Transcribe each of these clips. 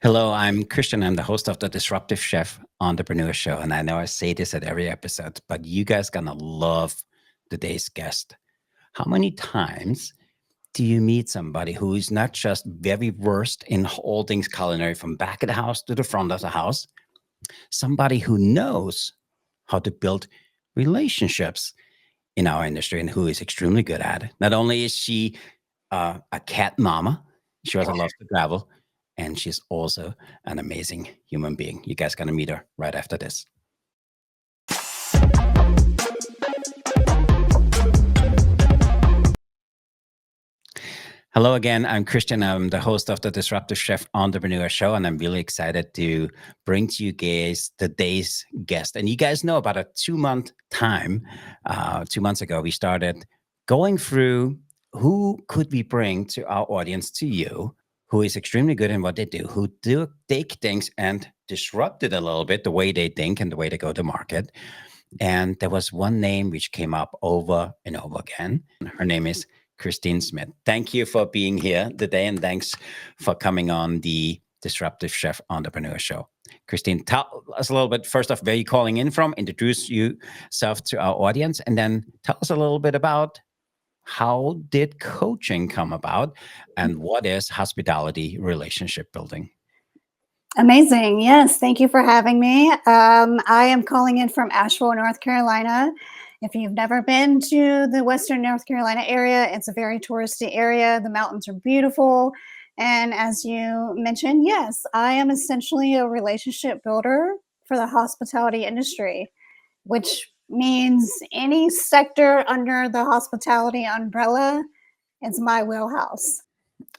Hello, I'm Christian. I'm the host of the Disruptive Chef Entrepreneur Show. And I know I say this at every episode, but you guys gonna love today's guest. How many times do you meet somebody who is not just very versed in all things culinary from back of the house to the front of the house, somebody who knows how to build relationships in our industry and who is extremely good at it? Not only is she a cat mama, she also loves to travel, and she's also an amazing human being. You guys gonna meet her right after this. Hello again. I'm Christian. I'm the host of the Disruptive Chef Entrepreneur Show, and I'm really excited to bring to you guys today's guest. And you guys know about a 2 month time, 2 months ago, we started going through who could we bring to our audience, to you, who is extremely good in what they do, who do take things and disrupt it a little bit, the way they think and the way they go to market. And there was one name which came up over and over again. Her name is Christine Smith. Thank you for being here today, and thanks for coming on the Disruptive Chef Entrepreneur Show. Christine, tell us a little bit, first off, where you're calling in from, introduce yourself to our audience, and then tell us a little bit about how did coaching come about and what is hospitality relationship building? Amazing. Yes. Thank you for having me. I am calling in from Asheville, North Carolina. If you've never been to the Western North Carolina area, it's a very touristy area. The mountains are beautiful. And as you mentioned, yes, I am essentially a relationship builder for the hospitality industry, which means any sector under the hospitality umbrella is my wheelhouse.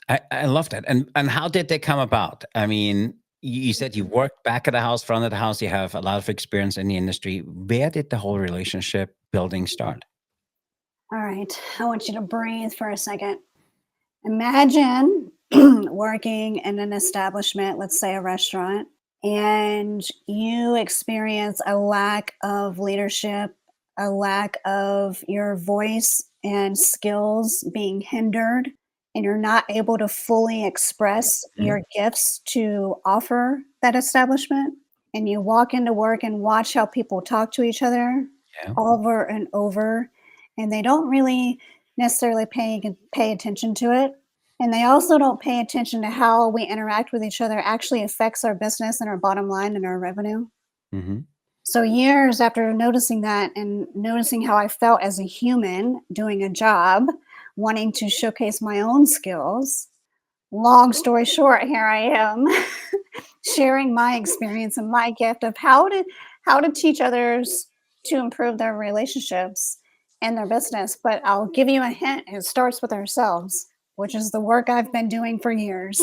I love that. And how did they come about? I mean, you said you worked back at the house, front of the house. You have a lot of experience in the industry. Where did the whole relationship building start? All right. I want you to breathe for a second. Imagine working in an establishment, let's say a restaurant, and you experience a lack of leadership, a lack of your voice and skills being hindered, and you're not able to fully express Mhm. your gifts to offer that establishment. And you walk into work and watch how people talk to each other Yeah. over and over, and they don't really necessarily pay attention to it. And they also don't pay attention to how we interact with each other actually affects our business and our bottom line and our revenue. Hmm. So years after noticing that and noticing how I felt as a human doing a job, wanting to showcase my own skills, long story short, here I am sharing my experience and my gift of how to teach others to improve their relationships and their business. But I'll give you a hint, it starts with ourselves, which is the work I've been doing for years.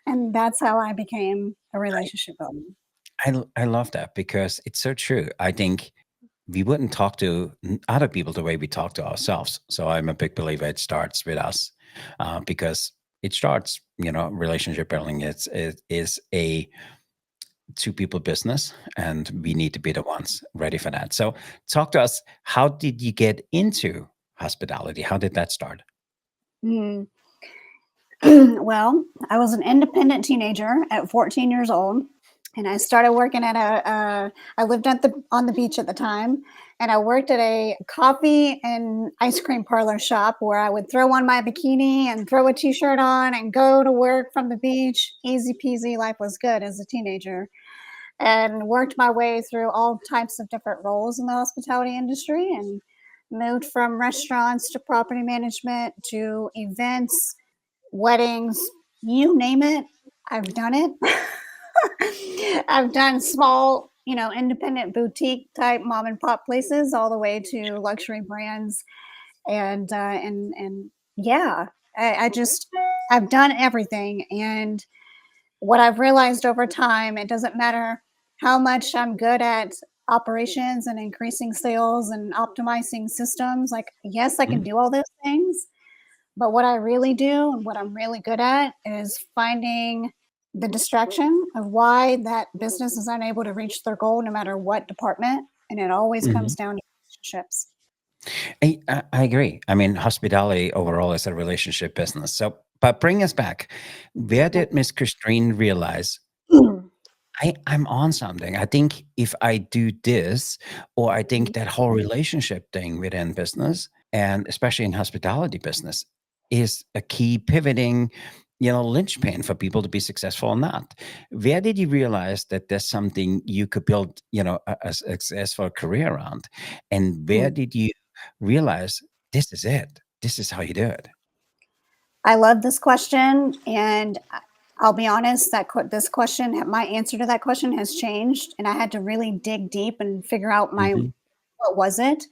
And that's how I became a relationship builder. I love that because it's so true. I think we wouldn't talk to other people the way we talk to ourselves. So I'm a big believer it starts with us, because it starts, relationship building. It is a two people business, and we need to be the ones ready for that. So talk to us. How did you get into hospitality? How did that start? Mm. Well, I was an independent teenager at 14 years old, and I started working at I lived at the on the beach at the time, and I worked at a coffee and ice cream parlor shop where I would throw on my bikini and throw a t-shirt on and go to work from the beach. Easy peasy, life was good as a teenager, and worked my way through all types of different roles in the hospitality industry and moved from restaurants to property management to events, weddings, you name it, I've done it. I've done small, independent boutique type mom and pop places all the way to luxury brands, and yeah, I just I've done everything. And what I've realized over time, it doesn't matter how much I'm good at operations and increasing sales and optimizing systems. Like, yes, I can Mhm. do all those things, but what I really do and what I'm really good at is finding the distraction of why that business is unable to reach their goal no matter what department. And it always comes Mhm. down to relationships. I agree. I mean, hospitality overall is a relationship business. So But bring us back. Where did Miss Christine realize I'm on something? I think if I do this, or I think that whole relationship thing within business, and especially in hospitality business, is a key pivoting, linchpin for people to be successful or not. Where did you realize that there's something you could build, a successful career around? And where did you realize this is it? This is how you do it? I love this question, and I'll be honest that this question, my answer to that question has changed, and I had to really dig deep and figure out Hmm. what was it.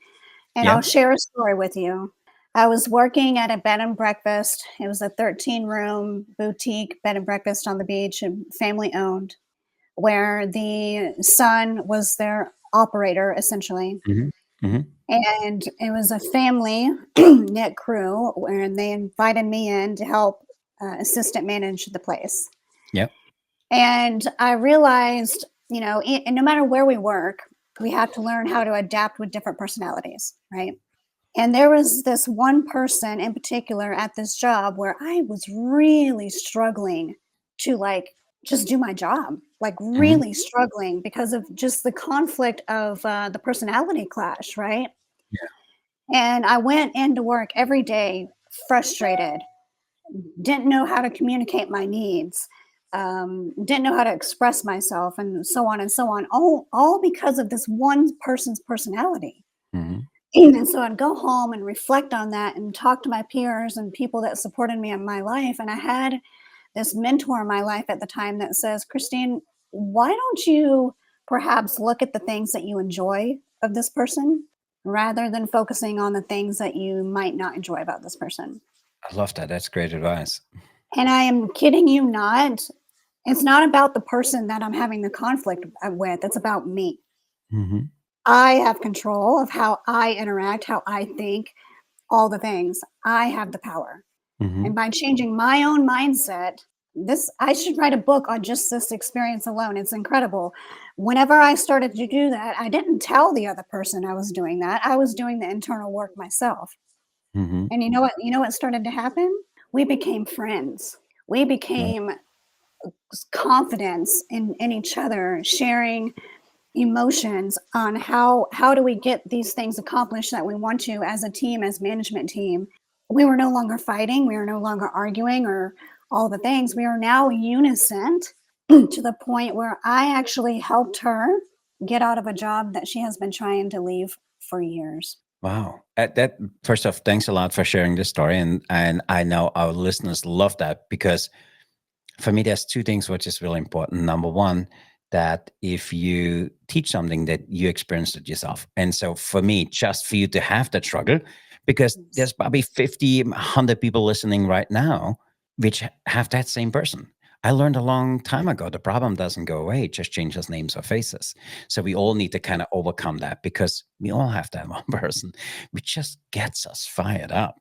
And I'll Yeah. share a story with you. I was working at a bed and breakfast. It was a 13-room boutique bed and breakfast on the beach, and family owned, where the son was their operator essentially. Hmm. Hmm. And it was a family knit crew where they invited me in to help assistant manage the place. Yep. And I realized, and no matter where we work, we have to learn how to adapt with different personalities, right? And there was this one person in particular at this job where I was really struggling to just do my job, like Hmm. really struggling because of just the conflict of the personality clash, right? Yeah. And I went into work every day frustrated, didn't know how to communicate my needs, didn't know how to express myself, and so on and so on, all because of this one person's personality. Hmm. And so I'd go home and reflect on that and talk to my peers and people that supported me in my life. And I had this mentor in my life at the time that says, Christine, why don't you perhaps look at the things that you enjoy of this person rather than focusing on the things that you might not enjoy about this person? I love that. That's great advice. And I am kidding you not. It's not about the person that I'm having the conflict with, it's about me. Hmm. I have control of how I interact, how I think, all the things. I have the power. And Hmm. by changing my own mindset, I should write a book on just this experience alone. It's incredible. Whenever I started to do that, I didn't tell the other person I was doing that. I was doing the internal work myself. Hmm. And you know what started to happen? We became friends. We became confidence in each other, sharing emotions on how do we get these things accomplished that we want to as a team, as management team. We were no longer fighting, we were no longer arguing or all the things. We are now unison to the point where I actually helped her get out of a job that she has been trying to leave for years. Wow. That first off, thanks a lot for sharing this story, and I know our listeners love that because for me, there's two things which is really important. Number one, that if you teach something, that you experienced it yourself. And so for me, just for you to have that struggle, because there's probably 50, 100 people listening right now, which have that same person. I learned a long time ago, the problem doesn't go away, it just changes names or faces. So we all need to kind of overcome that because we all have that one person, which just gets us fired up.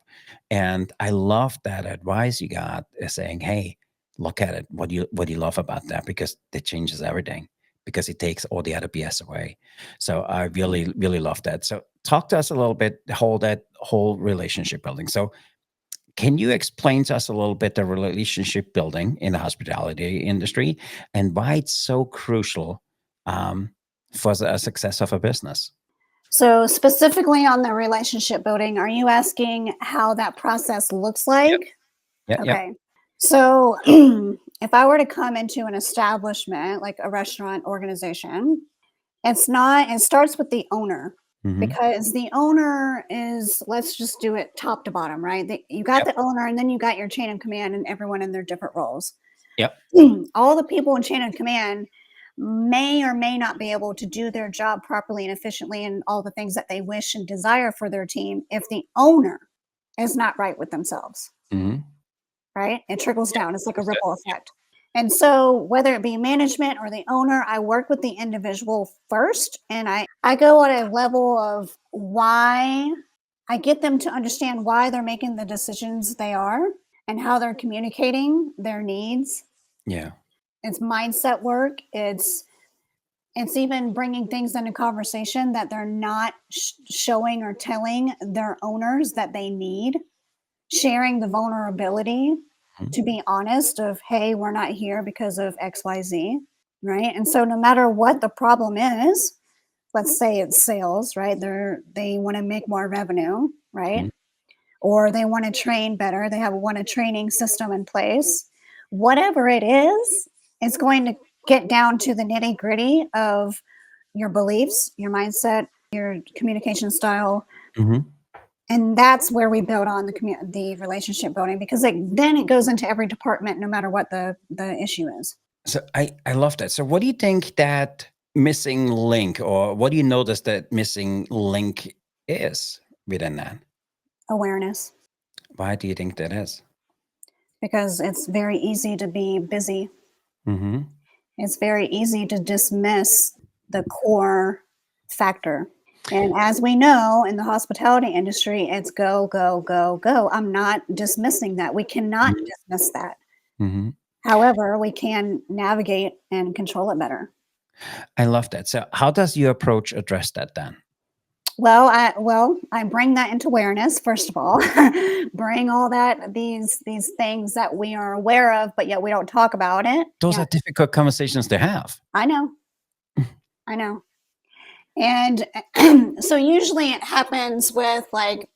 And I love that advice you got, saying, hey, look at it. What do you love about that? Because it changes everything. Because it takes all the other BS away. So I really, really love that. So talk to us a little bit, that whole relationship building. So can you explain to us a little bit the relationship building in the hospitality industry and why it's so crucial um, for the success of a business? So, specifically on the relationship building, are you asking how that process looks Yep. like? Yep. Yep. Okay. So, if I were to come into an establishment like a restaurant organization, it starts with the owner Hmm. because the owner is, let's just do it top to bottom, right? You got Yep. the owner and then you got your chain of command and everyone in their different roles. Yep. All the people in chain of command may or may not be able to do their job properly and efficiently and all the things that they wish and desire for their team if the owner is not right with themselves, Hmm. right? It trickles Yep. down. It's like a Understood. ripple effect. And so, whether it be management or the owner, I work with the individual first and I go at a level of why. I get them to understand why they're making the decisions they are and how they're communicating their needs. Yeah. It's mindset work. It's even bringing things into conversation that they're not showing or telling their owners that they need, sharing the vulnerability. to be honest of, hey, we're not here because of XYZ, right? And so no matter what the problem is, let's say it's sales, right? They want to make more revenue, right? Mhm. Or they want to train better. They want a training system in place. Whatever it is, it's going to get down to the nitty gritty of your beliefs, your mindset, your communication style, Mhm. and that's where we build on the relationship building because then it goes into every department, no matter what the issue is. So I love that. So what do you think that missing link, or what do you notice that missing link is within that? Awareness, Why do you think that is? because it's very easy to be busy. Mhm. It's very easy to dismiss the core factor. And as we know in the hospitality industry, it's go, go, go, go. I'm not dismissing that. We cannot Mhm. dismiss that. Mhm. However, we can navigate and control it better. I love that. So how does your approach address that then? Well, I bring that into awareness first of all. Bring all that these things that we are aware of, but yet we don't talk about it. Those Yeah, are difficult conversations to have. I know, I know. And so usually it happens with like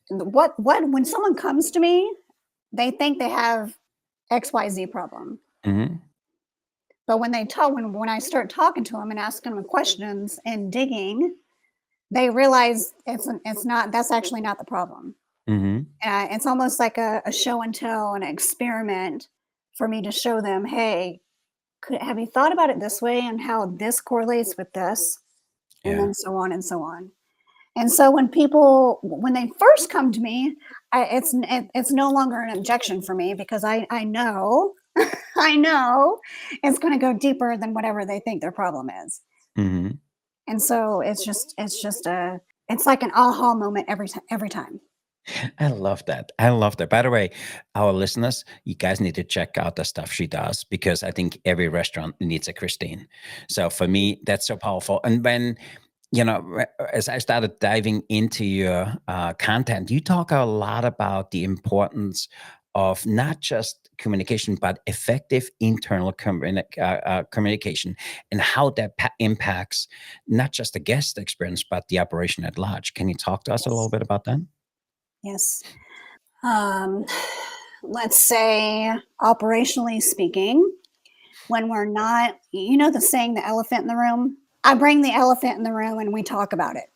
what when someone comes to me, they think they have XYZ problem. Mhm. But when they talk when I start talking to them and asking them questions and digging, they realize it's not that's actually not the problem. Mhm. It's almost like a show and tell, an experiment for me to show them, hey, have you thought about it this way and how this correlates with this, and Yeah. then so on and so on. And so when they first come to me, it's no longer an objection for me because I know I know it's going to go deeper than whatever they think their problem is. Mhm. And so it's like an aha moment every time. I love that. I love that. By the way, our listeners, you guys need to check out the stuff she does because I think every restaurant needs a Christine. So for me, that's so powerful. And when, as I started diving into your content, you talk a lot about the importance of not just communication, but effective internal communication and how that impacts not just the guest experience, but the operation at large. Can you talk to us a little Yes. bit about that? Yes. Um, let's say, operationally speaking, when we're not, the saying, the elephant in the room. I bring the elephant in the room and we talk about it.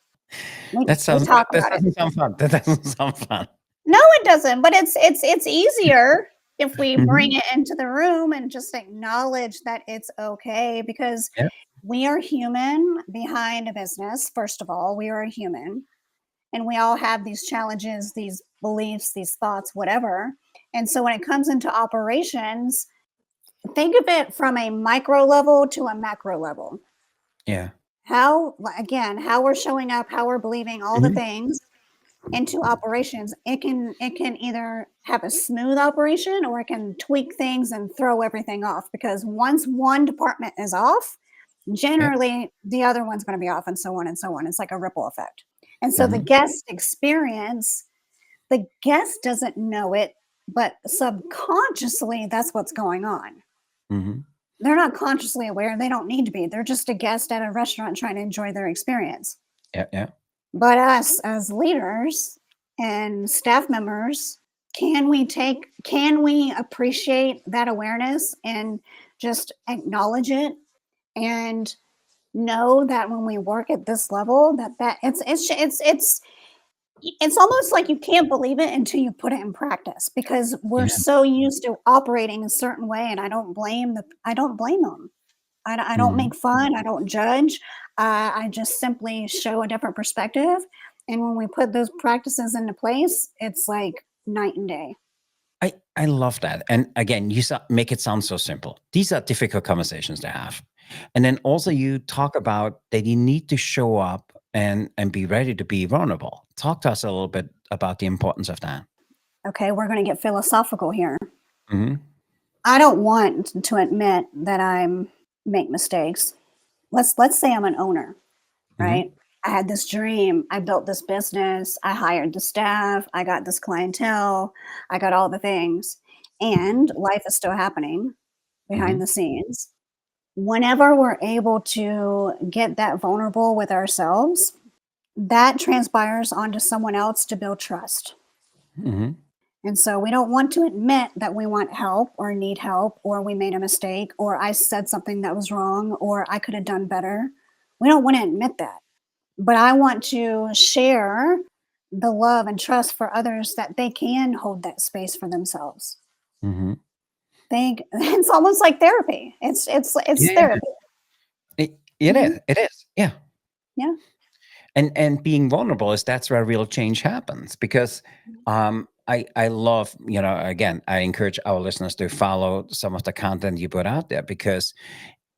We talk That about it. doesn't sound fun. That doesn't sound fun. No, it doesn't. But it's easier if we bring Mhm. it into the room and just acknowledge that it's okay because Yeah, we are human behind a business. First of all, we are a human. And we all have these challenges, these beliefs, these thoughts, whatever. And so when it comes into operations, think of it from a micro level to a macro level. yeah. How we're showing up, how we're believing all the Mhm. things into operations, it can either have a smooth operation or it can tweak things and throw everything off because once one department is off, Yeah. generally the other one's going to be off and so on and so on. It's like a ripple effect. And so the Mhm. guest experience, the guest doesn't know it, but subconsciously that's what's going on. Mhm. They're not consciously aware, they don't need to be. They're just a guest at a restaurant trying to enjoy their experience. Yeah, yeah. But us as leaders and staff members, can we appreciate that awareness and just acknowledge it and know that when we work at this level that it's almost like you can't believe it until you put it in practice because we're Yeah. so used to operating a certain way, and I don't blame them. I don't Mhm. make fun. I don't judge. I just simply show a different perspective. And when we put those practices into place, it's like night and day. I love that. And again, make it sound so simple. These are difficult conversations to have. And then also you talk about that you need to show up and be ready to be vulnerable. Talk to us a little bit about the importance of that. Okay, we're going to get philosophical here. Mhm. I don't want to admit that I'm make mistakes. Let's say I'm an owner, Mhm. right? I had this dream. I built this business. I hired the staff. I got this clientele. I got all the things. and life is still happening behind Mhm. the scenes. Whenever we're able to get that vulnerable with ourselves, that transpires onto someone else to build trust. Mhm. And so we don't want to admit that we want help or need help or we made a mistake or I said something that was wrong or I could have done better. We don't want to admit that. But I want to share the love and trust for others that they can hold that space for themselves. Mhm. Think it's almost like therapy. It's Yeah, yeah. therapy. It Mhm. is, it is, yeah. Yeah. And being vulnerable is that's where real change happens because I love, again, I encourage our listeners to follow some of the content you put out there because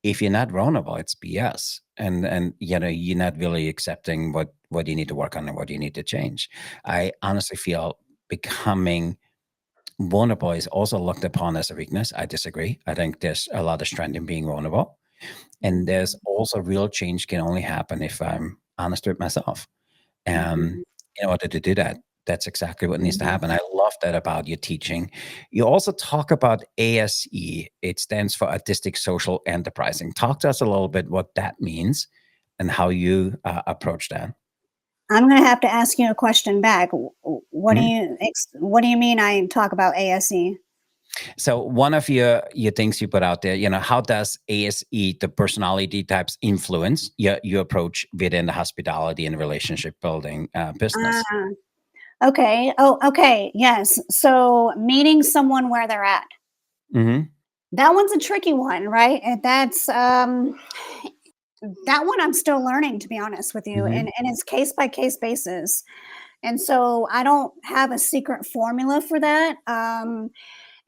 if you're not vulnerable, it's BS. And you're not really accepting what you need to work on and what you need to change. I honestly feel becoming vulnerable is also looked upon as a weakness. I disagree. I think there's a lot of strength in being vulnerable. And there's Mhm. also real change can only happen if I'm honest with myself. And Mhm. in order to do that, that's exactly what needs to Mhm. happen. I love that about your teaching. You also talk about ASE. It stands for Artistic Social Enterprising. Talk to us a little bit what that means and how you approach that. I'm gonna have to ask you a question back. Mhm. What do you mean I talk about ASE? So one of your things you put out there, how does ASE, the personality types, influence your approach within the hospitality and relationship building business? Ah, okay. Oh, okay. Yes. So meeting someone where they're at. Hmm. That one's a tricky one, right? And that's that one I'm still learning, to be honest with you, Hmm. and it's case by case basis. And so I don't have a secret formula for that.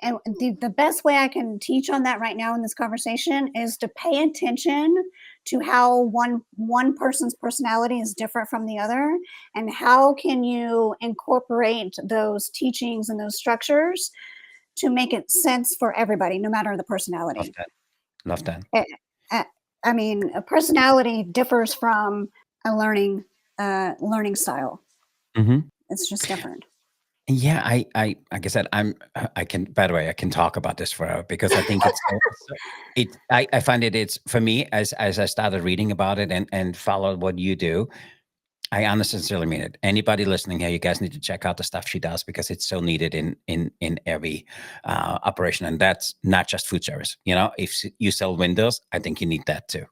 And the best way I can teach on that right now in this conversation is to pay attention to how one person's personality is different from the other, and how can you incorporate those teachings and those structures to make it sense for everybody, no matter the Love personality. that. Love that. Eh, eh, I mean, a personality differs from a learning style. Hmm. It's just different. Yeah, like I said, I can. By the way, I can talk about this forever because I think I find it's for me as I started reading about it and follow what you do. I honestly sincerely mean it. Anybody listening here, you guys need to check out the stuff she does because it's so needed in every operation, and that's not just food service. If you sell windows, I think you need that too.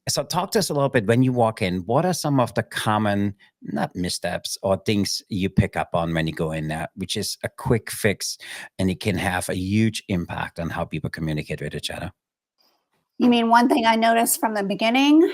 So talk to us a little bit when you walk in. What are some of the common, not missteps, or things you pick up on when you go in there, which is a quick fix and it can have a huge impact on how people communicate with each other? You mean one thing I noticed from the beginning?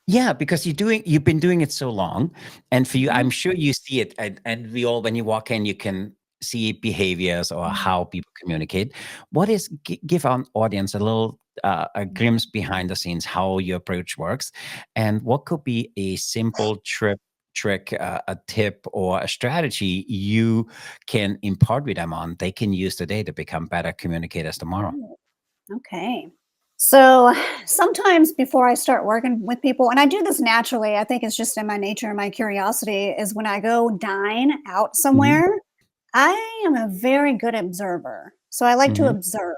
Yeah, because you've been doing it so long, and for you, Mhm. I'm sure you see it, and we all, when you walk in, you can see behaviors or how people communicate. What is give our audience a little a glimpse behind the scenes how your approach works, and what could be a simple trick, a tip, or a strategy you can impart with them on they can use today to become better communicators tomorrow. Oh, okay. So sometimes before I start working with people, and I do this naturally, I think it's just in my nature and my curiosity, is when I go dine out Hmm. somewhere, I am a very good observer. So I like to Hmm. observe.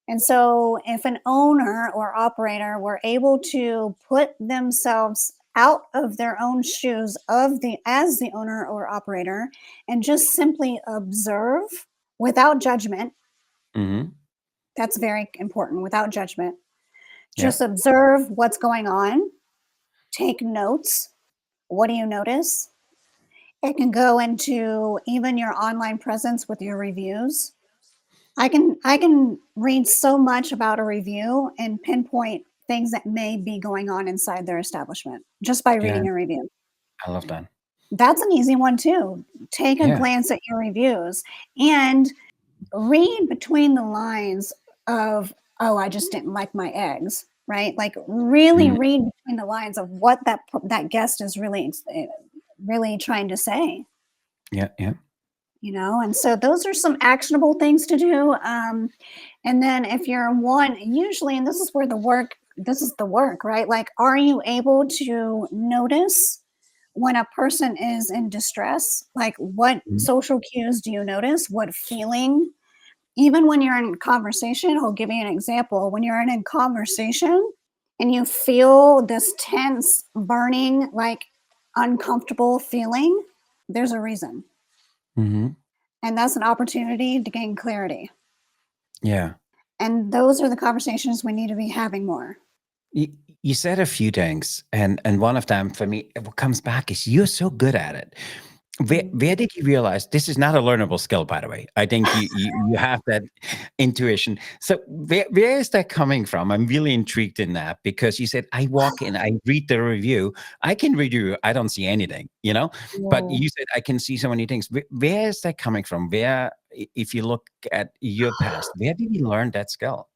And so if an owner or operator were able to put themselves out of their own shoes of the as the owner or operator and just simply observe without judgment, Hmm. that's very important, without judgment. Yeah. Just observe what's going on, take notes. What do you notice? It can go into even your online presence with your reviews. I can read so much about a review and pinpoint things that may be going on inside their establishment just by Yeah. reading a review. I love that. That's an easy one too. Take a Yeah. glance at your reviews and read between the lines of, "Oh, I just didn't like my eggs," right? Like, really Mhm. read between the lines of what that guest is really trying to say, Yeah. Yeah. And so those are some actionable things to do, and then if you're one usually and this is the work, right? Like, are you able to notice when a person is in distress, like what Mhm. social cues do you notice? What feeling? Even when you're in conversation, I'll give you an example. When you're in a conversation and you feel this tense, burning, like uncomfortable feeling, there's a reason. Mhm. And that's an opportunity to gain clarity. Yeah. And those are the conversations we need to be having more. You, you said a few things, and one of them for me, what comes back is you're so good at it. Mhm. Where did you realize this is not a learnable skill, by the way? I think you have that intuition. So where is that coming from? I'm really intrigued in that because you said I walk in, I read the review, I can review, I don't see anything, but Whoa. you said I can see so many things. Where is that coming from? If you look at your past, where did you learn that skill?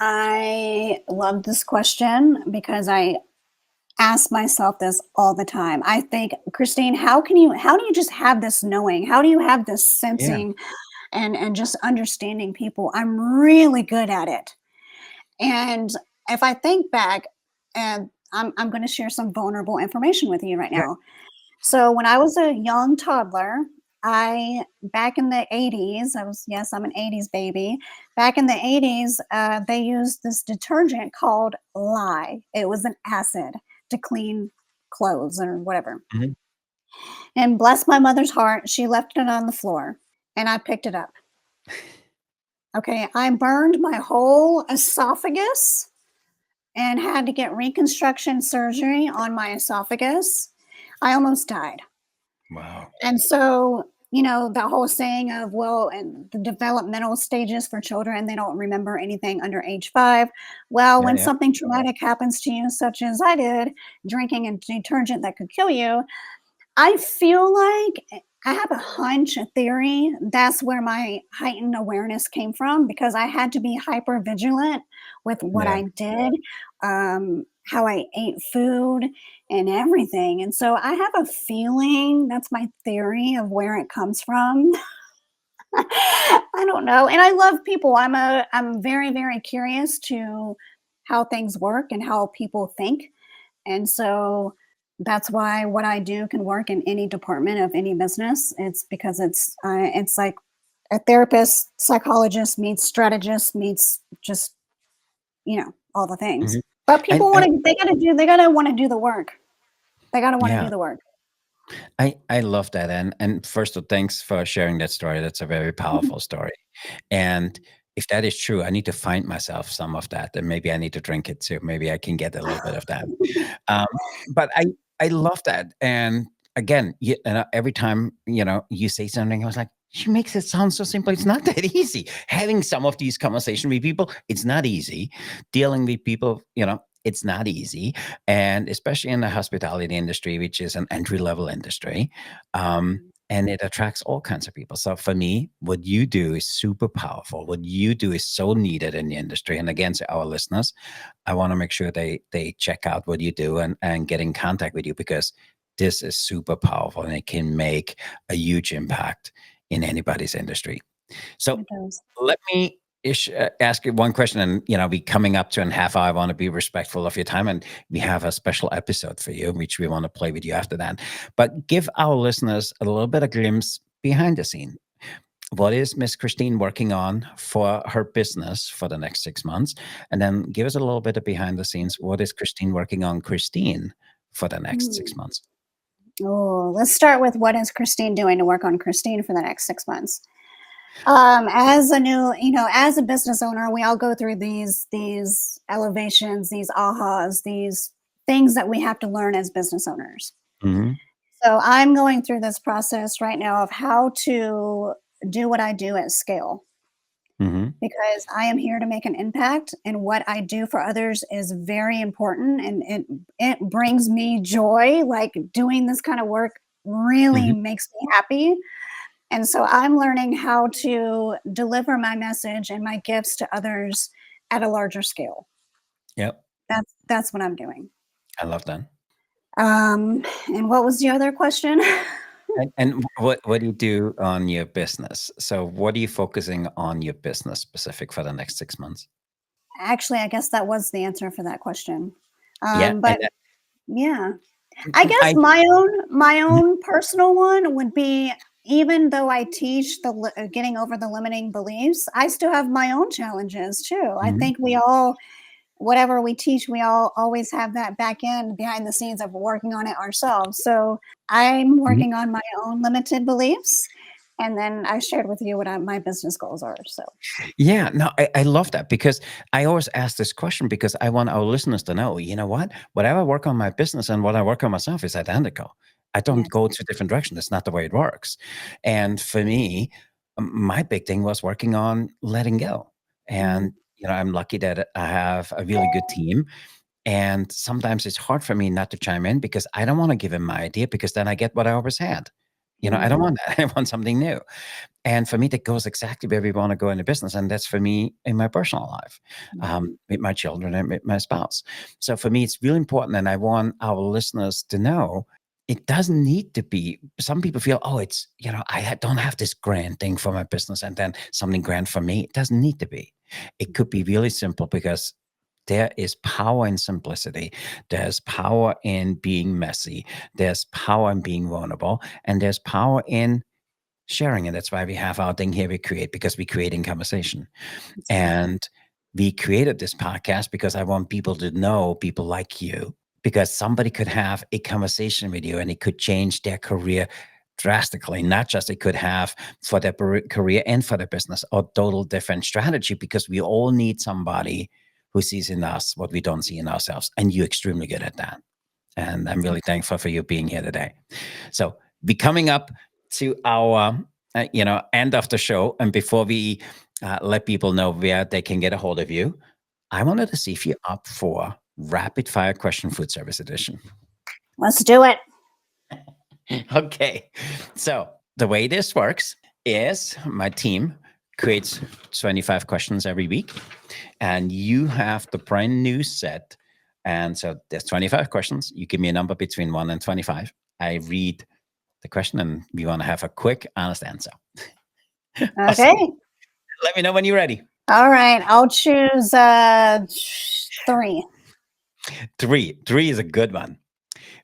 I love this question because I ask myself this all the time. I think, Christine, how do you just have this knowing? How do you have this Yeah, sensing and just understanding people? I'm really good at it. And if I think back, and I'm going to share some vulnerable information with you right yeah. now. So when I was a young toddler, I back in the 80s, yes, I'm an 80s baby. Back in the 80s, they used this detergent called Lye. It was an acid to clean clothes or whatever. Mhm. And bless my mother's heart, she left it on the floor and I picked it up. Okay, I burned my whole esophagus and had to get reconstruction surgery on my esophagus. I almost died. Wow. And so, the whole saying of, well, and the developmental stages for children, they don't remember anything under age 5. Well, Yeah, when yeah, something traumatic happens to you, such as I did, drinking a detergent that could kill you, I feel like I have a hunch, a theory. That's where my heightened awareness came from because I had to be hyper vigilant with what yeah. I did, how I ate food, and everything. And so I have a feeling that's my theory of where it comes from. I don't know. And I love people. I'm very, very curious to how things work and how people think. And so that's why what I do can work in any department of any business. It's because it's like a therapist, psychologist meets strategist meets just all the things. Mhm. But And people want to they gotta want to do the work. They gotta want to yeah, do the work. I love that, and first of all, thanks for sharing that story. That's a very Mhm. powerful story, and if that is true, I need to find myself some of that, and maybe I need to drink it too. Maybe I can get a little bit of that. Um, but I love that, and again, every time you say something, I was like, she makes it sound so simple. It's not that easy. Having some of these conversations with people, it's not easy. Dealing with people, it's not easy, and especially in the hospitality industry, which is an entry level industry. And it attracts all kinds of people. So for me, what you do is super powerful. What you do is so needed in the industry. And again, to our listeners, I want to make sure they check out what you do and get in contact with you because this is super powerful and it can make a huge impact in anybody's industry. So It does. let me ask you one question, and we coming up to a half hour. I want to be respectful of your time, and we have a special episode for you, which we want to play with you after that. But give our listeners a little bit of glimpse behind the scene. What is Miss Christine working on for her business for the next 6 months? And then give us a little bit of behind the scenes. What is Christine working on, Christine, for the next six Mm. months? Oh, let's start with what is Christine doing to work on Christine for the next 6 months. As a new, as a business owner, we all go through these elevations, these ahas, these things that we have to learn as business owners. Hmm. So I'm going through this process right now of how to do what I do at scale Hmm. because I am here to make an impact and what I do for others is very important and it brings me joy. Like doing this kind of work really Hmm. makes me happy. And so I'm learning how to deliver my message and my gifts to others at a larger scale. Yep. That's what I'm doing. I love that. And what was the other question? And what do you do on your business? So what are you focusing on your business specific for the next 6 months? Actually, I guess that was the answer for that question. Yeah. And But yeah. I guess I my own personal one would be, even though I teach getting over the limiting beliefs, I still have my own challenges too. I Mhm, think we all, whatever we teach, we all always have that back end behind the scenes of working on it ourselves. So I'm mhm. working on my own limited beliefs, and then I shared with you what my business goals are. So Yeah, no, I love that because I always ask this question because I want our listeners to know, you know what? Whatever I work on my business and what I work on myself is identical. I don't yes. go to different direction. That's not the way it works. And for me, my big thing was working on letting go. Mhm. And, I'm lucky that I have a really good team. And sometimes it's hard for me not to chime in because I don't want to give him my idea because then I get what I always had. I don't Mhm. want that. I want something new. And for me, that goes exactly where we want to go in the business. And that's for me in my personal life, Mhm. with my children and with my spouse. So for me, it's really important. And I want our listeners to know it doesn't need to be. Some people feel, oh, don't have this grand thing for my business and then something grand for me. It doesn't need to be. It could be really simple because there is power in simplicity. There's power in being messy. There's power in being vulnerable. And there's power in sharing. And that's why we have our thing here we create, because we create in conversation. That's right. And we created this podcast because I want people to know people like you, because somebody could have a conversation with you and it could change their career drastically. Not just it could have for their career and for their business a total different strategy, because we all need somebody who sees in us what we don't see in ourselves. And you're extremely good at that. And I'm really thankful for you being here today. So we coming up to our end of the show, and before we let people know where they can get a hold of you, I wanted to see if you're up for rapid fire question food service edition. Let's do it. Okay, so the way this works is my team creates 25 questions every week, and you have the brand new set. And so there's 25 questions. You give me a number between 1 and 25. I read the question and we want to have a quick, honest answer. Awesome. Okay. Let me know when you're ready. All right. I'll choose three. Three is a good one.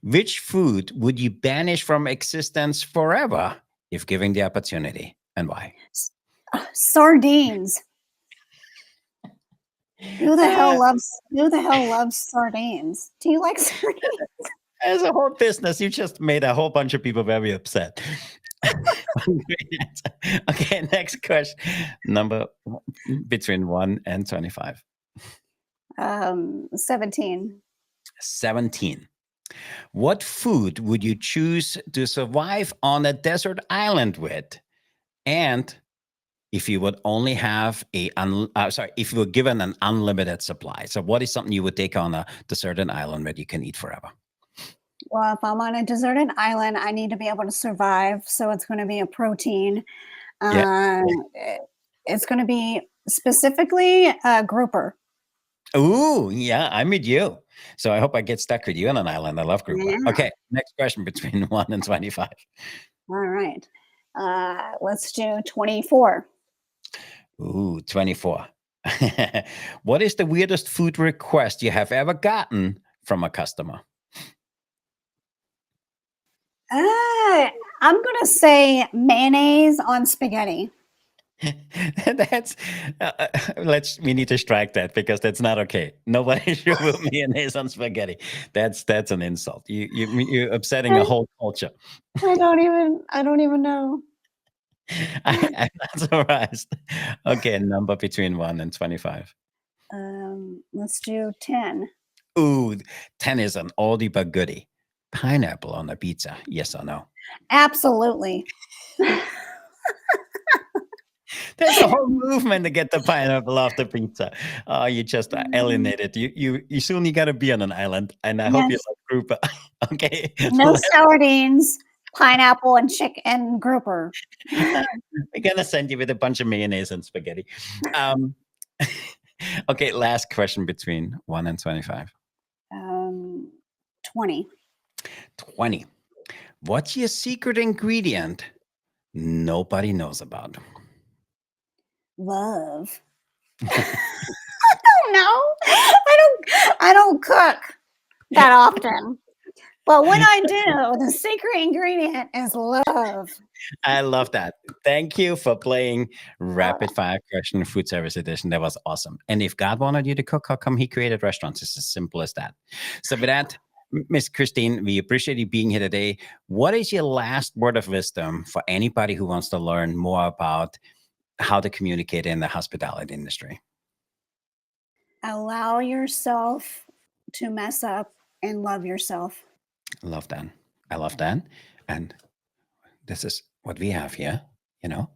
Which food would you banish from existence forever if given the opportunity, and why? Sardines. Uh, Who the hell loves sardines? Do you like sardines? as a whole business, you just made a whole bunch of people very upset. Okay, next question. Number between 1 and 25. 17. 17. What food would you choose to survive on a desert island with? And if you would only have if you were given an unlimited supply. So what is something you would take on a deserted island that you can eat forever? Well, if I'm on a deserted island, I need to be able to survive. So it's going to be a protein. Yeah. Uh, it- it's going to be specifically a grouper. Ooh, yeah, I'm with you. So I hope I get stuck with you on an island. I love grouper. Yeah. Okay, next question between 1 and 25. All right. Let's do 24. Ooh, 24. What is the weirdest food request you have ever gotten from a customer? I'm going to say mayonnaise on spaghetti. That's we need to strike that because that's not okay. Nobody should put mayonnaise on spaghetti. That's an insult. You're upsetting a I, whole culture. I don't even know. I'm not surprised. Okay, number between 1 and 25. Let's do 10. Ooh, 10 is an oldie but goodie. Pineapple on a pizza, yes or no? Absolutely. There's a whole movement to get the pineapple off the pizza. Oh, you just alienated. You soon you gotta be on an island, and I hope you Yes. like group. Okay, No sardines, pineapple, and chicken and grouper. we're gonna send you with a bunch of mayonnaise and spaghetti. Um, okay, last question between 1 and 25. 20. 20. What's your secret ingredient nobody knows about? Love. Oh no, I don't cook that often. But when I do, the secret ingredient is love. I love that. Thank you for playing Uh, Rapid Fire Question Food Service Edition. That was awesome. And if God wanted you to cook, how come He created restaurants? It's as simple as that. So, with that, Miss Christine, we appreciate you being here today. What is your last word of wisdom for anybody who wants to learn more about how to communicate in the hospitality industry? Allow yourself to mess up and love yourself. Love that. I love that. And this is what we have here. You know,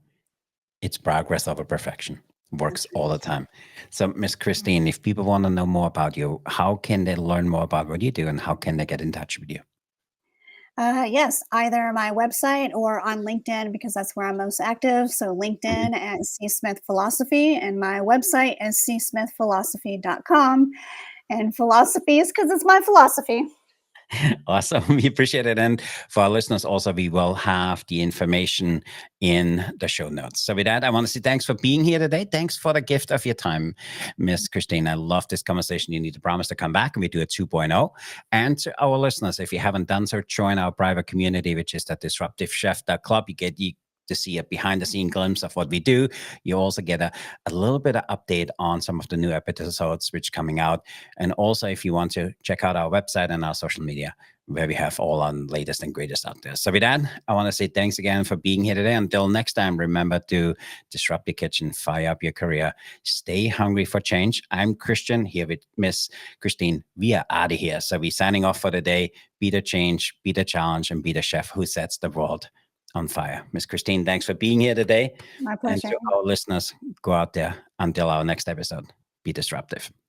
it's progress over perfection. Works That's all the time. So, Miss Christine, if people want to know more about you, how can they learn more about what you do and how can they get in touch with you? Yes, either my website or on LinkedIn because that's where I'm most active. So Mhm. LinkedIn at C Smith Philosophy and my website is csmithphilosophy.com. And philosophy is because it's my philosophy. Awesome. We appreciate it. And for our listeners, also, we will have the information in the show notes. So, with that, I want to say thanks for being here today. Thanks for the gift of your time, Miss Christine. I love this conversation. You need to promise to come back and we do a 2.0. And to our listeners, if you haven't done so, join our private community, which is the disruptivechef.club. You to see a behind the scene glimpse of what we do. You also get a little bit of update on some of the new episodes which coming out. And also, if you want to check out our website and our social media, where we have all on latest and greatest out there. So with that, I want to say thanks again for being here today. Until next time, remember to disrupt your kitchen, fire up your career, stay hungry for change. I'm Christian here with Miss Christine. We are out of here. So we're signing off for the day. Be the change, be the challenge, and be the chef who sets the world on fire. Miss Christine, thanks for being here today. My And pleasure. to our listeners, go out there until our next episode. Be disruptive.